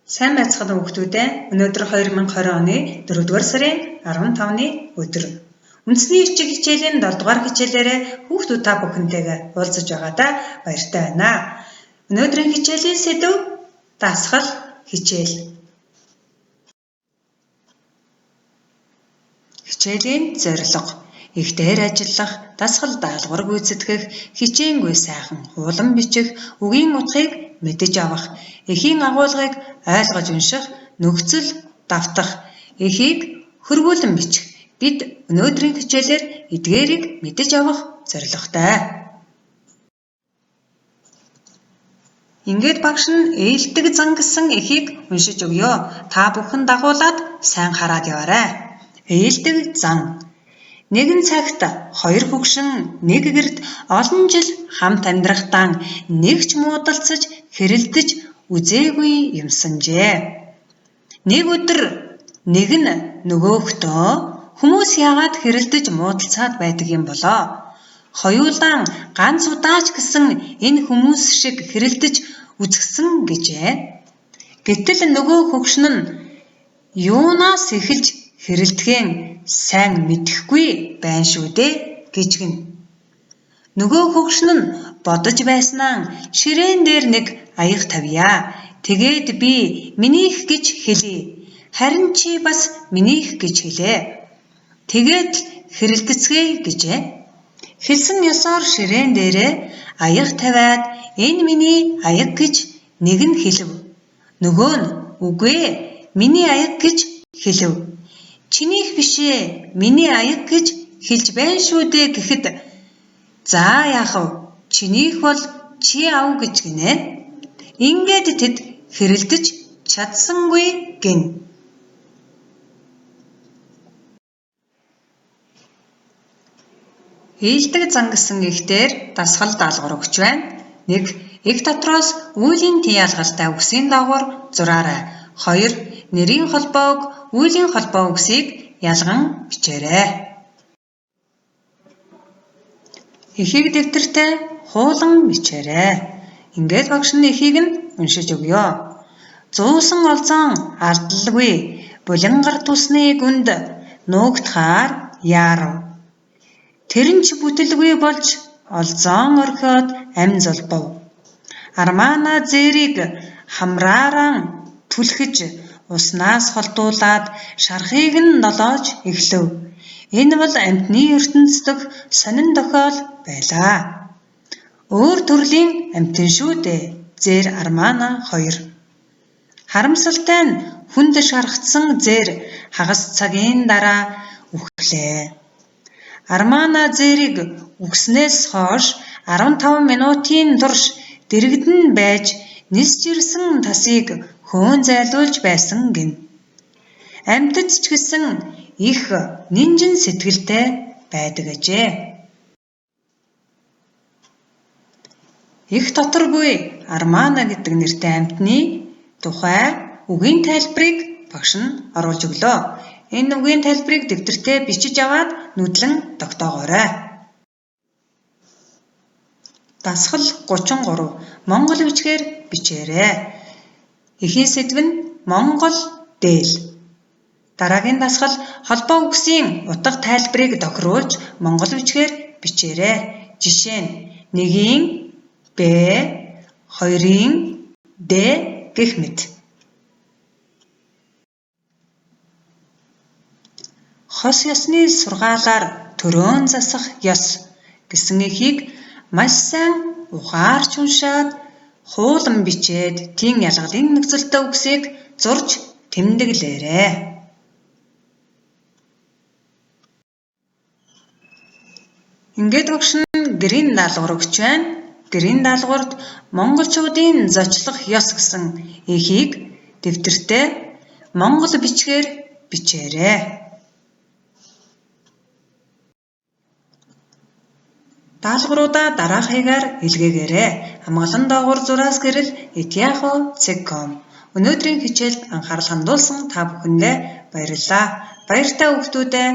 Сайн байцгаана хүүхдүүдээ. Өнөөдөр 2020 оны 4-р сарын 15-ны өдөр. Үндэсний бичиг хичээлийн 7-р хичээлээрээ хүүхдүүд та бүхэнтэйгээ уулзаж байгаадаа баяртай байна. Өнөөдрийн хичээлийн сэдэв дасгал хичээл. Хичээлийн зорилго: их дээр ажиллах, дасгал даалгавар гүйцэтгэх, хичээнгүй сайхан хуулан бичих, үгийн утгыг мэдэж авах, эхийн агуулгыг ойлгож унших, нөхцөл давтах, эхийг хөрвүүлэн бичих. Бид өнөөдрийн хичээлээр эдгээрийг мэдэж авах зорилготой. Ингээд багш нь ээлдэг зан гэсэн эхийг уншиж өгье. Та бүхэн дагуулад сайн хараад яваарай. Ээлдэг зан. Нэгэн цагт хоёр хөгшин нэг гэрт олон жил хамт амьдрахдаа нэгч муудалцаж хэрэлдэж үзээгүй юмсанжээ. Нэг өдөр нэг нь нөгөөхтөө хүмүүс яагаад хэрэлдэж муудалцаад байдаг юм болоо? Хоёулаа ганц удаач гэсэн энэ хүмүүс шиг хэрэлдэж үзгсэн гэжээ. Гэтэл нөгөө хөгшин нь юунаас эхэлж хэрэлдэхээ сайн мэдэхгүй байна шүү дээ гэж гин. Нөгөө хөгшин нь бодож байснаа ширээн дээр нэг аяг тавья. Тэгээд би минийх гэж хэлье. Харин чи бас минийх гэж хэлээ. Тэгээд хэрэлдэцгээе гэжээ. Хэлсэн ёсоор ширээн дээрээ аяг тавиад энэ миний аяг гэж нэг нь хэлв. Нөгөө нь үгүй ээ, миний аяг гэж хэлв. Чинийх бишээ, миний аяг гэж хэлж байна шүү дээ гэхэд за яах вэ? Чинийх бол чи ав гэж гинэ. Ингээд тэд хэрэлдэж чадсангүй гин. Ээлдэг зан гэсэн эхтэр дасгал даалгавар өгч байна. 1. Эх дотроос үүлийн тиалгалтай үгсийн дагавар зураарай. 2. Нэрийн холбоог үүлийн холбоо үгсийг ялган бичээрэй. Эхийг дэвтэртээ хуулан бичээрэй. Ингээд багш нь эхийг нь уншиж өгье. Зуусан олзон алдалгүй булингар тусны гүнд нуугдахаар яарав. Тэрэн ч бүтэлгүй болж олзон орхиод амь золбов. Армаана зээрийг хамрааран түлхэж уснаас холдуулаад шархыг нь долоож эхлэв. Энэ бол амьтны ертөнцийн дэх сонин тохиол байлаа. Өөр төрлийн амьтан шүү дээ. Зээр Армаана 2. Харамсалтай нь хүнд шархацсан зээр хагас цагийн дараа үхлээ. Армаана зээрийг үгснээс хойш 15 минутын турш дэрэгдэн байж нисж ирсэн тасыг хөөн зайлуулж байсан гин. Амьтад ч гэсэн их нинжин сэтгэлтэй байдаг ажээ. Их доторгүй Армаана гэдэг нэртэй амьтны тухай үгийн тайлбарыг багш нь оруулж өглөө. Энэ үгийн тайлбарыг дэвтэртээ бичиж аваад нүдлэн тогтоогоорой. Дасгал 33. Монгол бичгээр бичээрэй. Эхийн сэдв нь Монгол дээл. Дараагийн дасгал холбоо үгсийн утга тайлбарыг тохируулж монгол бичгээр бичээрэй. Жишээ нь 1-ийн Б, 2-ийн Д гэх мэт. Хос ёсны сургаалаар төрөөн засах ёс гэсэн эхийг маш сайн ухаарч уншаад хуулан бичээд тийн ялгалын нөхцөлтэй үгсийг зурж тэмдэглээрэй. Ингээд багш нь гэрийн даалгавар өгч байна. Гэрийн даалгаварт монголчуудын зочлох ёс гэсэн эхийг дэвтэртээ монгол бичгээр бичээрэй. Даалгавруудаа дараахыгаар илгээгээрэй. Хамгаалан доогуур зураас гэрэл etiaho.com. Өнөөдрийн хичээлд анхаарал хандуулсан та бүхэндээ баярлалаа. Баяртай хүүхдүүдээ.